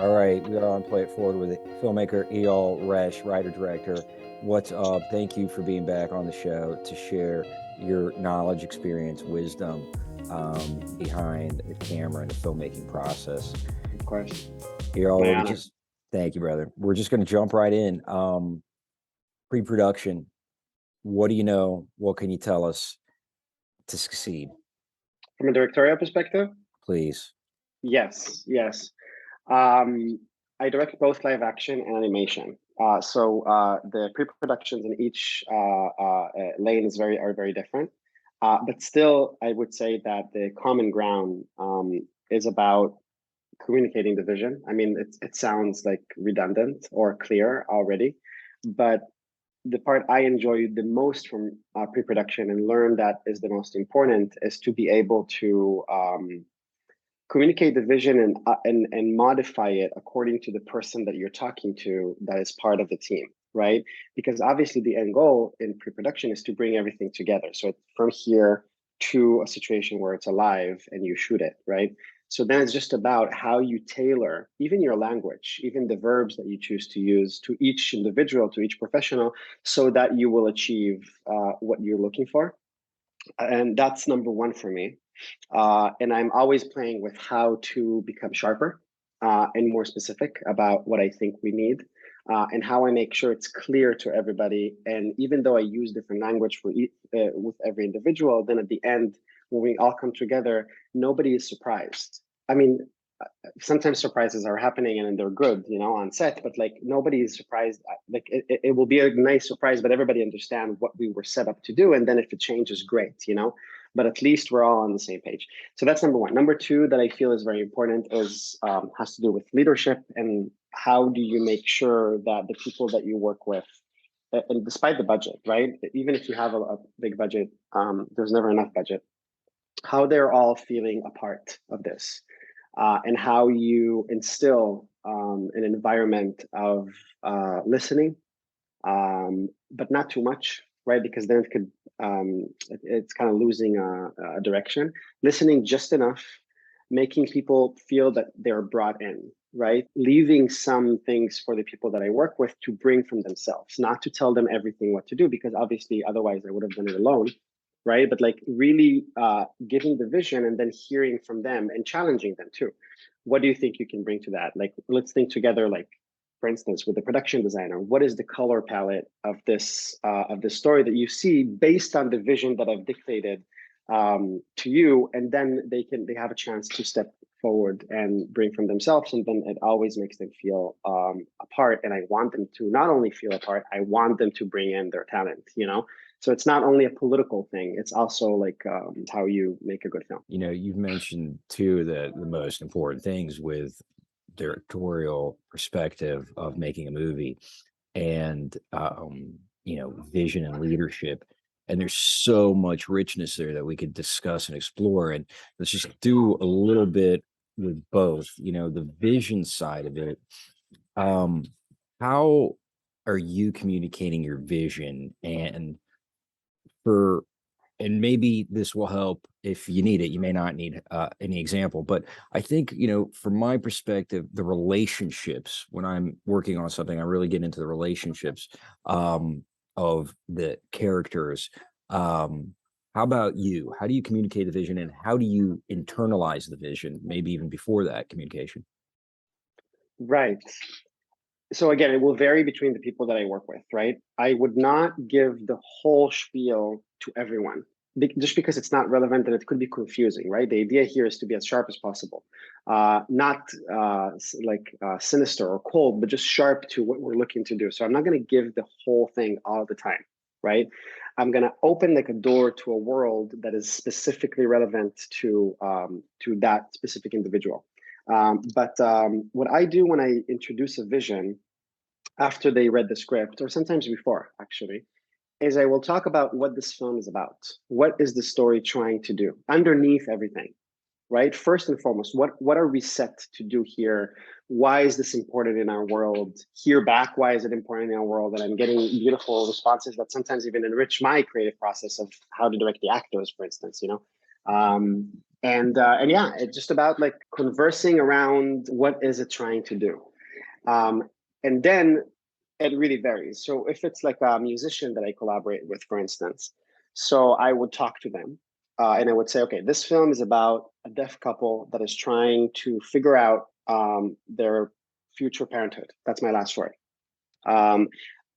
All right, we are on Play It Forward with filmmaker Eyal Resh, writer-director. What's up? Thank you for being back on the show to share your knowledge, experience, wisdom behind the camera and the filmmaking process. Of course. Eyal, My we're honor. just thank you, brother. We're just going to jump right in. Pre-production. What do you know? What can you tell us to succeed, From a directorial perspective, please? yes. Um, I direct both live action and animation. So the pre-productions in each lane are very different. But still, I would say that the common ground is about communicating the vision. I mean, it sounds like redundant or clear already, but the part I enjoy the most from pre-production and learn that is the most important is to be able to communicate the vision and modify it according to the person that you're talking to that is part of the team, right? Because obviously the end goal in pre-production is to bring everything together. So from here to a situation where it's alive and you shoot it, right? So then it's just about how you tailor even your language, even the verbs that you choose to use to each individual, to each professional, so that you will achieve what you're looking for. And that's number one for me. And I'm always playing with how to become sharper and more specific about what I think we need, and how I make sure it's clear to everybody. And even though I use different language with every individual, then at the end, when we all come together, nobody is surprised. I mean, sometimes surprises are happening and they're good, on set, but like nobody is surprised. Like it will be a nice surprise, but everybody understands what we were set up to do. And then if it changes, great. But at least we're all on the same page. So that's number one. Number two that I feel is very important is has to do with leadership and how do you make sure that the people that you work with, and despite the budget, right? Even if you have a big budget, there's never enough budget. How they're all feeling a part of this, and how you instill an environment of listening, but not too much, right? Because then it's kind of losing a direction. Listening just enough, making people feel that they're brought in, right? Leaving some things for the people that I work with to bring from themselves, not to tell them everything what to do, because obviously otherwise I would have done it alone, right? But like really giving the vision and then hearing from them and challenging them too. What do you think you can bring to that? Like, let's think together, like, for instance, with the production designer, what is the color palette of this story that you see based on the vision that I've dictated to you, and then they have a chance to step forward and bring from themselves, and then it always makes them feel a part. And I want them to not only feel a part, I want them to bring in their talent. So it's not only a political thing; it's also like how you make a good film. You've mentioned two of the most important things with directorial perspective of making a movie and vision and leadership, and there's so much richness there that we could discuss and explore, and let's just do a little bit with both. The vision side of it. How are you communicating your vision, for and maybe this will help if you need it. You may not need any example, but I think, from my perspective, the relationships, when I'm working on something, I really get into the relationships of the characters. How about you? How do you communicate the vision, and how do you internalize the vision, maybe even before that communication? Right. So again, it will vary between the people that I work with, right? I would not give the whole spiel to everyone just because it's not relevant and it could be confusing, right? The idea here is to be as sharp as possible, not sinister or cold, but just sharp to what we're looking to do. So I'm not going to give the whole thing all the time, right? I'm going to open like a door to a world that is specifically relevant to that specific individual. But what I do when I introduce a vision after they read the script, or sometimes before actually, is I will talk about what this film is about. What is the story trying to do underneath everything, right? First and foremost, what are we set to do here? Why is this important in our world? Hear back, why is it important in our world? And I'm getting beautiful responses that sometimes even enrich my creative process of how to direct the actors, for instance. And yeah, it's just about like conversing around what is it trying to do. Um, and then it really varies. So if it's like a musician that I collaborate with, for instance, so I would talk to them and I would say, okay, this film is about a deaf couple that is trying to figure out their future parenthood. That's my last story. Um,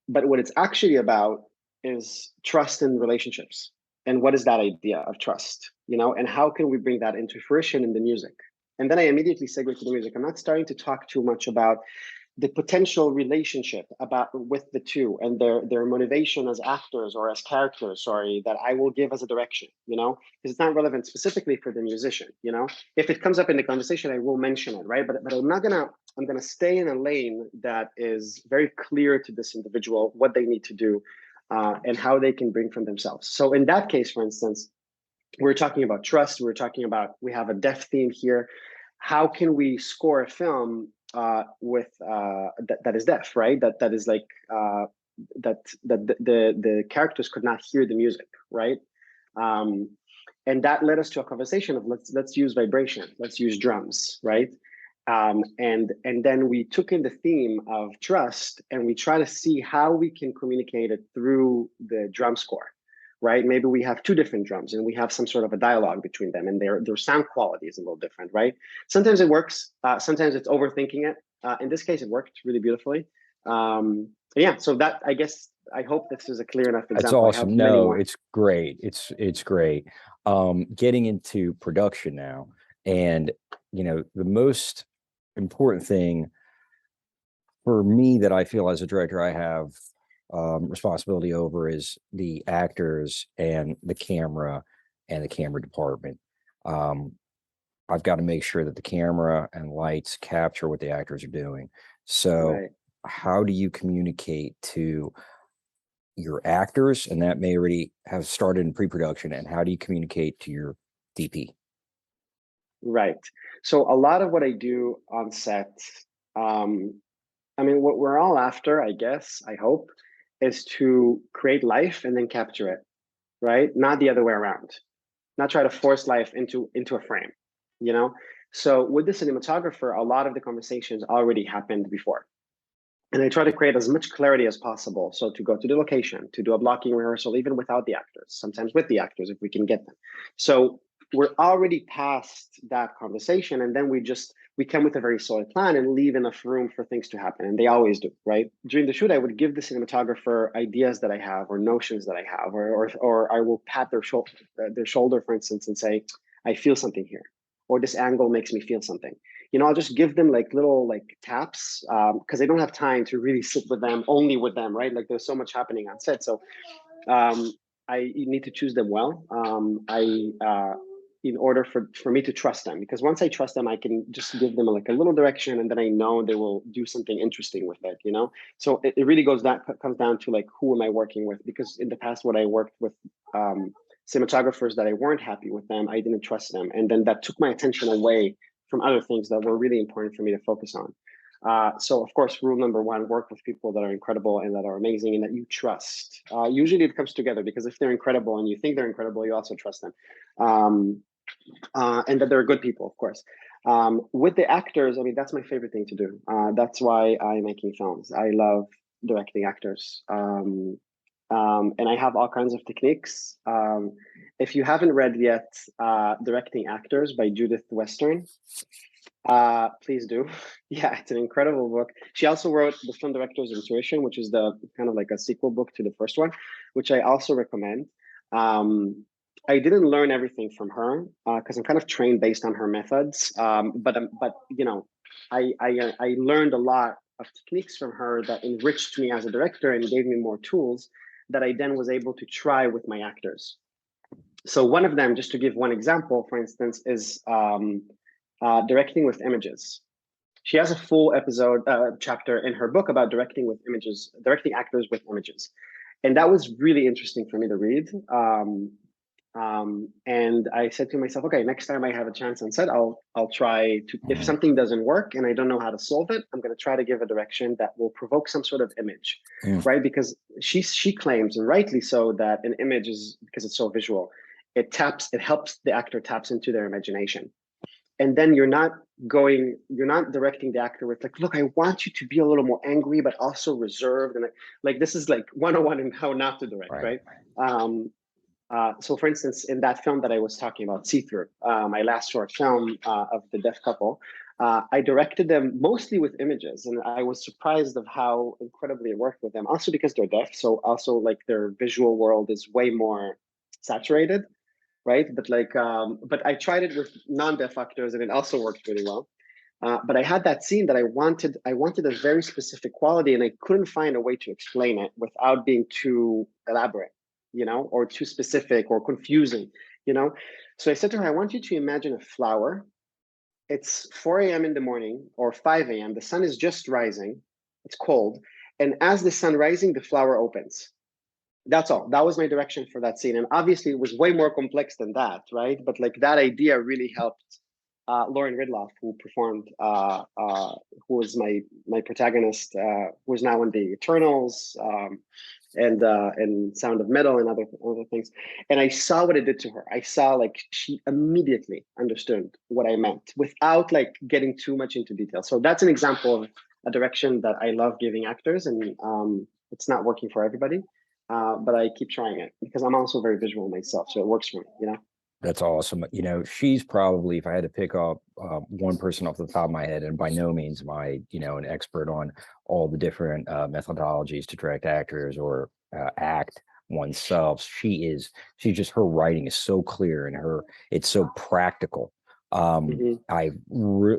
but what it's actually about is trust in relationships. And what is that idea of trust? And how can we bring that into fruition in the music? And then I immediately segue to the music. I'm not starting to talk too much about the potential relationship about with the two and their motivation as actors or as characters, sorry, that I will give as a direction, because it's not relevant specifically for the musician. If it comes up in the conversation, I will mention it, right? But I'm gonna stay in a lane that is very clear to this individual what they need to do and how they can bring from themselves. So in that case, for instance, we're talking about trust. We have a deaf theme here. How can we score a film with that is deaf, right? That is like that the characters could not hear the music, right? Um, and that led us to a conversation of let's use vibration, let's use drums, right? And then we took in the theme of trust and we try to see how we can communicate it through the drum score, right? Maybe we have two different drums and we have some sort of a dialogue between them and their sound quality is a little different, right? Sometimes it works, sometimes it's overthinking it. In this case, it worked really beautifully. Yeah, so that, I guess, I hope this is a clear enough That's example. I have awesome. many No, more. it's great. It's great. Getting into production now, and the most important thing for me that I feel as a director I have responsibility over is the actors and the camera department. Um, I've got to make sure that the camera and lights capture what the actors are doing. So, Right. how do you communicate to your actors? And that may already have started in pre-production. And how do you communicate to your DP? Right. So a lot of what I do on set, um, I mean, what we're all after, I guess, I hope, is to create life and then capture it, right? Not the other way around. Not try to force life into a frame, you know? So with the cinematographer, a lot of the conversations already happened before. And I try to create as much clarity as possible. So to go to the location, to do a blocking rehearsal, even without the actors, sometimes with the actors if we can get them. So we're already past that conversation, and then we come with a very solid plan and leave enough room for things to happen, and they always do, right? During the shoot, I would give the cinematographer ideas that I have or notions that I have, or I will pat their shoulder, for instance, and say, "I feel something here," or "This angle makes me feel something." I'll just give them like little like taps because I don't have time to really sit with them, only with them, right? Like there's so much happening on set. So um, I need to choose them well. In order for me to trust them, because once I trust them, I can just give them like a little direction, and then I know they will do something interesting with it. So it really comes down to like who am I working with? Because in the past, what I worked with cinematographers that I weren't happy with them, I didn't trust them, and then that took my attention away from other things that were really important for me to focus on. So, of course, rule number one: work with people that are incredible and that are amazing and that you trust. Usually, it comes together because if they're incredible and you think they're incredible, you also trust them. Um, and that they're good people, of course. With the actors, I mean, that's my favorite thing to do. That's why I'm making films. I love directing actors. And I have all kinds of techniques. If you haven't read yet Directing Actors by Judith Western, please do. Yeah, it's an incredible book. She also wrote The Film Director's Intuition, which is the kind of like a sequel book to the first one, which I also recommend. I didn't learn everything from her because I'm kind of trained based on her methods. But I learned a lot of techniques from her that enriched me as a director and gave me more tools that I then was able to try with my actors. So one of them, just to give one example, for instance, is directing with images. She has a full episode chapter in her book about directing with images, directing actors with images, and that was really interesting for me to read. And I said to myself, okay, next time I have a chance on set, I'll try to. If Mhm. something doesn't work and I don't know how to solve it, I'm going to try to give a direction that will provoke some sort of image, Mm. right? Because she claims, and rightly so, that an image is because it's so visual. it helps the actor taps into their imagination. And then you're not directing the actor with like, look, I want you to be a little more angry, but also reserved. And like, this is like 101 in how not to direct, Right. right? So for instance, in that film that I was talking about, See Through, my last short film of the deaf couple, I directed them mostly with images, and I was surprised of how incredibly it worked with them. Also because they're deaf, so also like their visual world is way more saturated, right? But I tried it with non-deaf actors, and it also worked really well. But I had that scene that I wanted a very specific quality, and I couldn't find a way to explain it without being too elaborate, or too specific or confusing, you know. So I said to her, I want you to imagine a flower. It's 4 a.m. in the morning or 5 a.m. The sun is just rising. It's cold, and as the sun rising, the flower opens. That's all. That was my direction for that scene, and obviously it was way more complex than that, right? But like that idea really helped Lauren Ridloff, who performed, who was my protagonist, who is now in the Eternals, and Sound of Metal and other things. And I saw what it did to her. I saw like she immediately understood what I meant without like getting too much into detail. So that's an example of a direction that I love giving actors, and it's not working for everybody. But I keep trying it because I'm also very visual myself, so it works for me. That's awesome. She's probably, if I had to pick up one person off the top of my head, and by no means am I, an expert on all the different methodologies to direct actors or act oneself. She's just, her writing is so clear and it's so practical. Hmm.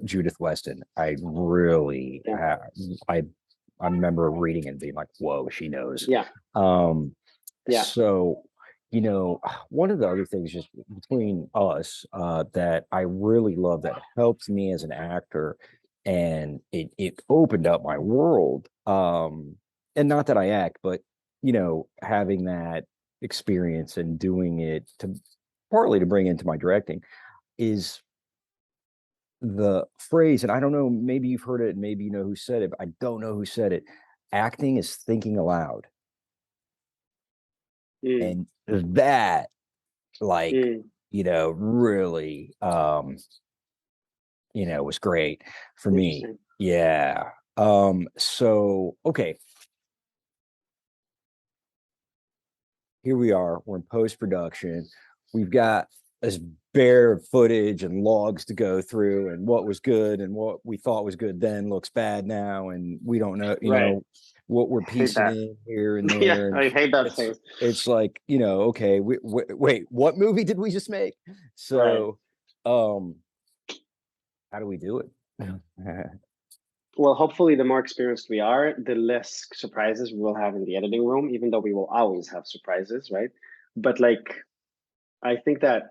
Judith Weston, I really, Yeah, I remember reading and being like, whoa, she knows. yeah, Um, yeah. so, one of the other things just between us that I really love that helped me as an actor, and it opened up my world. And not that I act, but having that experience and doing it to partly to bring into my directing is the phrase, and I don't know, maybe you've heard it, maybe you know who said it, but I don't know who said it. Acting is thinking aloud. Mm, And that, like, mm. really, was great for me. Interesting. Yeah. So okay, here we are. We're in post-production. We've got this bare footage and logs to go through, and what was good and what we thought was good then looks bad now, and we don't know, Right. what we're I hate piecing that. in here and Yeah, there. And I hate that it's phase. it's like, okay, wait, what movie did we just make? Right. So, um, how do we do it? Well, hopefully, the more experienced we are, the less surprises we'll have in the editing room, even though we will always have surprises, right? But like, I think that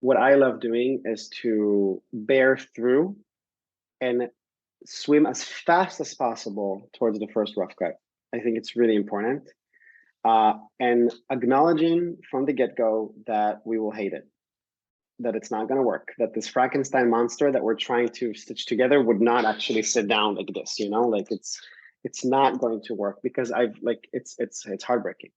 what I love doing is to bear through and swim as fast as possible towards the first rough cut. I think it's really important. And acknowledging from the get go that we will hate it, that it's not going to work, that this Frankenstein monster that we're trying to stitch together would not actually sit down like this, like it's not going to work because I've like it's heartbreaking.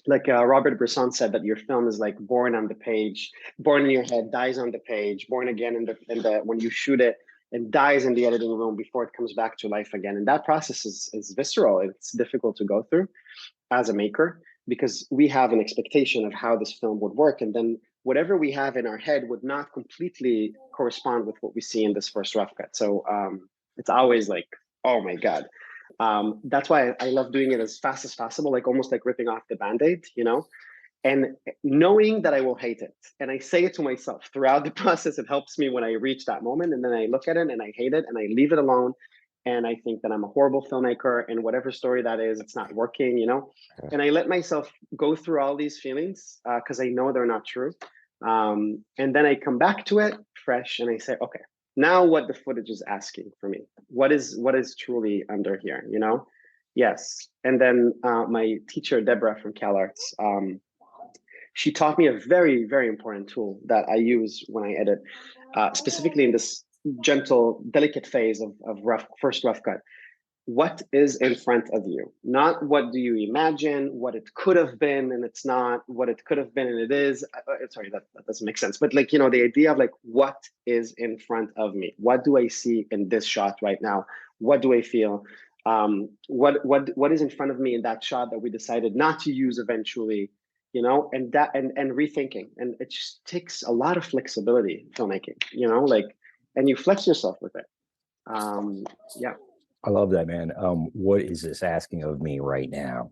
Like Robert Bresson said that your film is like born on the page, born in your head, dies on the page, born again in the when you shoot it, and dies in the editing room before it comes back to life again. And that process is visceral. It's difficult to go through as a maker because we have an expectation of how this film would work, and then whatever we have in our head would not completely correspond with what we see in this first rough cut. So it's always like, oh my god. That's why I love doing it as fast as possible, like almost like ripping off the band-aid, and knowing that I will hate it. And I say it to myself throughout the process. It helps me when I reach that moment, and then I look at it and I hate it and I leave it alone. And I think that I'm a horrible filmmaker, and whatever story that is, it's not working. And I let myself go through all these feelings because I know they're not true. And then I come back to it fresh and I say, okay, now what the footage is asking for me, what is truly under here. Yes. And then my teacher Deborah from CalArts, she taught me a very, very important tool that I use when I edit, specifically in this gentle, delicate phase of first rough cut. what is in front of you, not what do you imagine, what it could have been and it's not, what it could have been and it is. Sorry, that doesn't make sense. But like, the idea of like, what is in front of me? What do I see in this shot right now? What do I feel? What is in front of me in that shot that we decided not to use eventually? And rethinking. And it just takes a lot of flexibility, filmmaking, like, and you flex yourself with it. Yeah. I love that, man. What is this asking of me right now?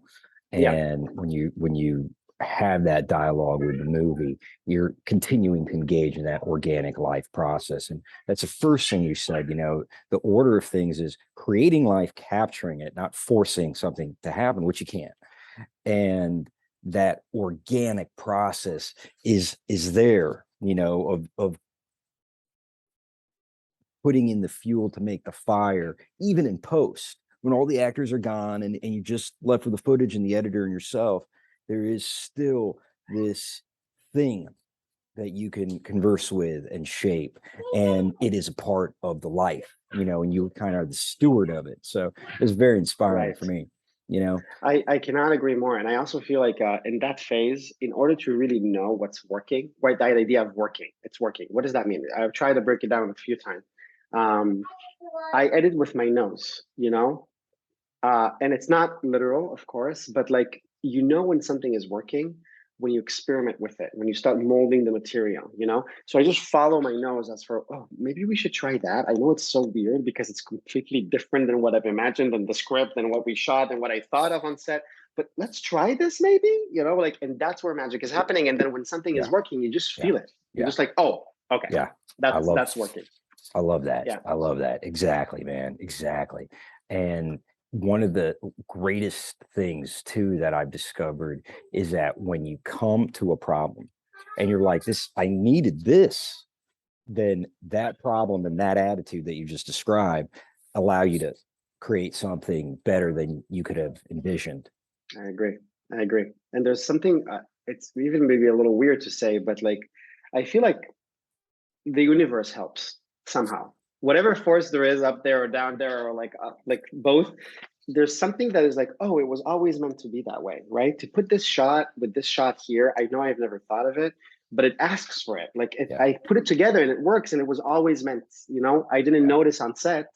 Yeah. And when you have that dialogue with the movie, you're continuing to engage in that organic life process. And that's the first thing you said, the order of things is creating life, capturing it, not forcing something to happen, which you can't. And that organic process is there, of putting in the fuel to make the fire, even in post, when all the actors are gone and you just left with the footage and the editor and yourself, there is still this thing that you can converse with and shape. And it is a part of the life, and you kind of are the steward of it. So it's very inspiring Right. for me, you know? I cannot agree more. And I also feel like in that phase, in order to really know what's working, right? That idea of working, it's working. What does that mean? I've tried to break it down a few times. Um, I edit with my nose, and it's not literal, of course, but like, when something is working when you experiment with it, when you start molding the material, So I just follow my nose as for, oh, maybe we should try that. I know it's so weird because it's completely different than what I've imagined and the script and what we shot and what I thought of on set. But let's try this maybe, like, and that's where magic is happening. And then when something is Yeah. working, you just Yeah. feel it. You're Yeah. just like, oh, okay, Yeah. I love that's working. I love that. Yeah. I love that. Exactly, man. Exactly. And one of the greatest things too that I've discovered is that when you come to a problem and you're like, this, I needed this, then that problem and that attitude that you just described allow you to create something better than you could have envisioned. I agree. I agree. And there's something, it's even maybe a little weird to say, but like, I feel like the universe helps somehow. Whatever force there is up there or down there, or like both, there's something that is like, oh, it was always meant to be that way, right? To put this shot with this shot here, I know I've never thought of it, but it asks for it. Like Yeah. I put it together and it works, and it was always meant. I didn't Yeah. notice on set.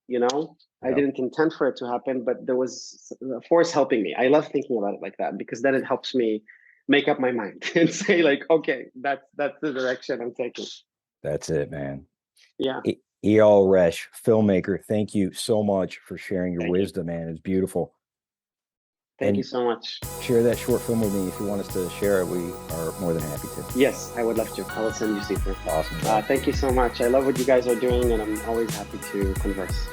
I Yep. didn't intend for it to happen, but there was a force helping me. I love thinking about it like that because then it helps me make up my mind and say like, okay, that's the direction I'm taking. That's it, man. Yeah. Eyal Resh, filmmaker, thank you so much for sharing your Thank you. wisdom, man. It's beautiful. Thank you And so much. share that short film with me. If you want us to share it, we are more than happy to. Yes, I would love to. I will send you Seafood. Awesome. Thank you so much. I love what you guys are doing, and I'm always happy to converse.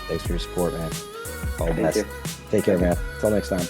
Thanks for your support, man. All the Thank best. you. Take care, man. Until next time.